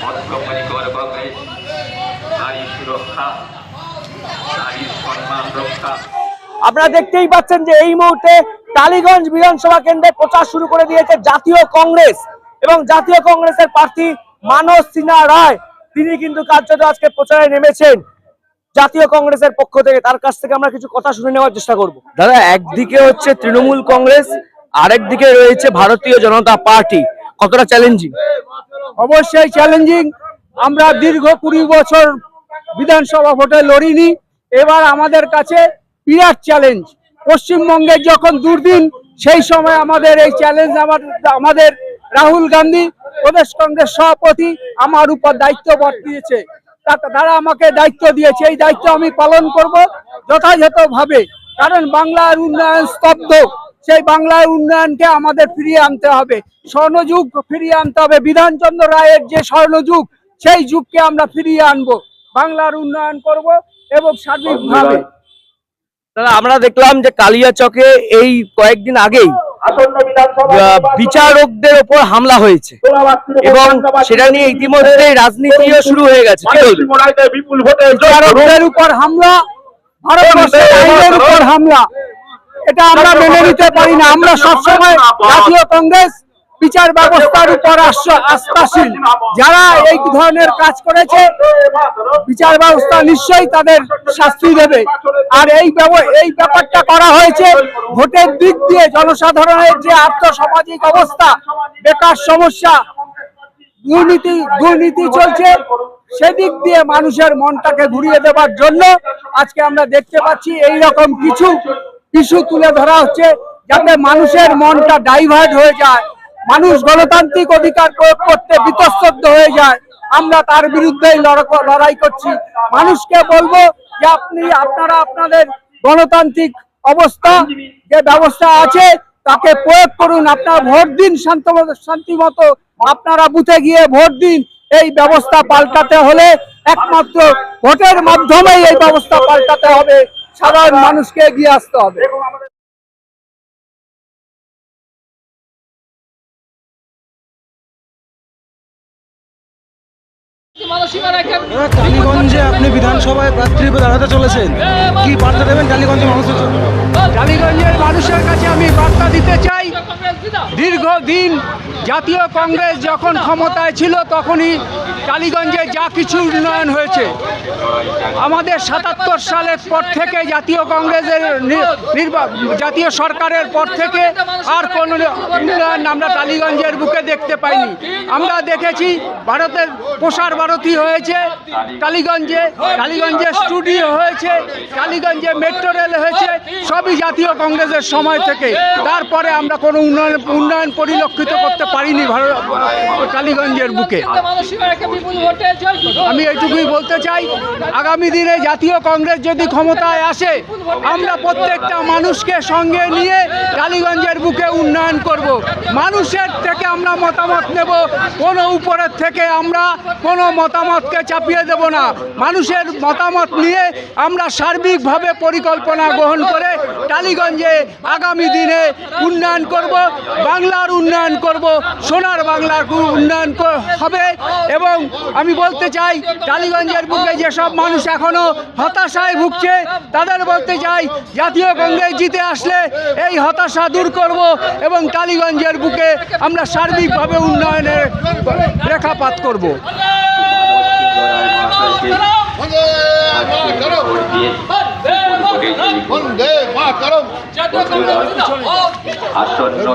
অষ্টমণিকর কংগ্রেস নারী সুরক্ষা, নারীর সম্মান রক্ষা। আপনারা দেখতেই পাচ্ছেন যে এই মুহূর্তে টালিগঞ্জ বিধানসভা কেন্দ্রে প্রচার শুরু করে দিয়েছে জাতীয় কংগ্রেস এবং জাতীয় কংগ্রেসের প্রার্থী মানস সিনহা রায়। তিনি কিন্তু কার্যত আজকে প্রচারে নেমেছেন জাতীয় কংগ্রেসের পক্ষ থেকে। তার কাছ থেকে আমরা কিছু কথা শুনে নেওয়ার চেষ্টা করব। দাদা, একদিকে হচ্ছে তৃণমূল কংগ্রেস, আরেকদিকে রয়েছে ভারতীয় জনতা পার্টি, কতটা চ্যালেঞ্জিং? অবশ্যই চ্যালেঞ্জিং। আমরা দীর্ঘ 20 বছর বিধানসভা ভোটে লড়িনি, এবার আমাদের কাছে বিরাট চ্যালেঞ্জ। পশ্চিমবঙ্গের যখন দুর্দিন, সেই সময় আমাদের এই চ্যালেঞ্জ আমাদের রাহুল গান্ধী প্রদেশ কংগ্রেস সভাপতি আমার উপর দায়িত্ব বর্তিয়েছে। তারা আমাকে দায়িত্ব দিয়েছে, এই দায়িত্ব আমি পালন করব যথাযথভাবে। কারণ বাংলার উন্নয়ন স্তব্ধ, সেই বাংলার উন্নয়নকে আমাদের ফিরিয়ে আনতে হবে, স্বর্ণযুগ ফিরিয়ে আনতে হবে। বিধানচন্দ্র রায়ের যে স্বর্ণযুগ, সেই যুগকে আমরা ফিরিয়ে আনবো, বাংলার উন্নয়ন করব এবং সার্বিকভাবে। দাদা, আমরা দেখলাম যে কালিয়াচকে এই কয়েকদিন আগেই বিচারকদের ওপর হামলা হয়েছে এবং সেটা নিয়ে ইতিমধ্যে রাজনীতিও শুরু হয়ে গেছে। বিচারকদের উপর হামলা, ভারতবর্ষের আইনের উপর হামলা, এটা আমরা মেনে নিতে পারি না। আমরা সবসময় জাতীয় কংগ্রেস বিচার ব্যবস্থার উপর আস্থাশীল। যারা এই ধরনের কাজ করেছে, বিচার ব্যবস্থা নিশ্চয়ই তাদের শাস্তি দেবে। আর এই ব্যাপারটা করা হয়েছে ভোটের দিক দিয়ে। জনসাধারণের যে আর্থসামাজিক অবস্থা, বেকার সমস্যা, দুর্নীতি চলছে, সেদিক দিয়ে মানুষের মনটাকে ঘুরিয়ে দেওয়ার জন্য আজকে আমরা দেখতে পাচ্ছি এইরকম কিছু ইস্যু তুলে ধরা হচ্ছে, যাতে মানুষের মনটা ডাইভার্ট হয়ে যায়, মানুষ গণতান্ত্রিক অধিকার প্রয়োগ করতে বিতস্তব্ধ হয়ে যায়। আমরা তার বিরুদ্ধেই লড়াই করছি। মানুষকে বলবো যে আপনারা আপনাদের গণতান্ত্রিক অবস্থা যে ব্যবস্থা আছে তাকে প্রয়োগ করুন। আপনারা ভোট দিন, শান্তিমতো আপনারা বুথে গিয়ে ভোট দিন। এই ব্যবস্থা পাল্টাতে হলে একমাত্র ভোটের মাধ্যমেই এই ব্যবস্থা পাল্টাতে হবে, সাধারণ মানুষকে এগিয়ে আসতে হবে। টালিগঞ্জে আপনি বিধানসভায় প্রার্থী হিসেবে দাঁড়াতে চলেছেন, কি বার্তা দেবেন টালিগঞ্জের মানুষের জন্য? টালিগঞ্জের মানুষের কাছে আমি বার্তা দিতে চাই, দীর্ঘদিন জাতীয় কংগ্রেস যখন ক্ষমতায় ছিল তখনই টালিগঞ্জে যা কিছু উন্নয়ন হয়েছে, আমাদের 77 সালের পর থেকে জাতীয় কংগ্রেসের জাতীয় সরকারের পর থেকে আর কোনো উন্নয়ন আমরা টালিগঞ্জের বুকে দেখতে পাইনি। আমরা দেখেছি ভারতের প্রসার ভারতী হয়েছে টালিগঞ্জে স্টুডিও হয়েছে, টালিগঞ্জে মেট্রো রেল হয়েছে, সবই জাতীয় কংগ্রেসের সময় থেকে। তারপরে আমরা কোনো উন্নয়ন পরিলক্ষিত করতে পারিনি টালিগঞ্জের বুকে। আমি এইটুকুই বলতে চাই, আগামী দিনে জাতীয় কংগ্রেস যদি ক্ষমতায় আসে, আমরা প্রত্যেকটা মানুষকে সঙ্গে নিয়ে টালিগঞ্জের বুকে উন্নয়ন করব। মানুষের থেকে আমরা মতামত নেব, কোনো উপরের থেকে আমরা কোনো মতামতকে চাপিয়ে দেব না। মানুষের মতামত নিয়ে আমরা সার্বিকভাবে পরিকল্পনা গ্রহণ করে টালিগঞ্জে আগামী দিনে উন্নয়ন করব, বাংলার উন্নয়ন করব, সোনার বাংলার উন্নয়ন হবে। এবং আমি বলতে চাই, টালিগঞ্জের বুকে যেসব মানুষ এখনো হতাশায় ভুগছে, তাদের বলতে চাই জাতীয় কংগ্রেস জিতে আসলে এই হতাশা দূর করব এবং টালিগঞ্জের বুকে আমরা সার্বিকভাবে উন্নয়নের রেখাপাত করব। আসন্ন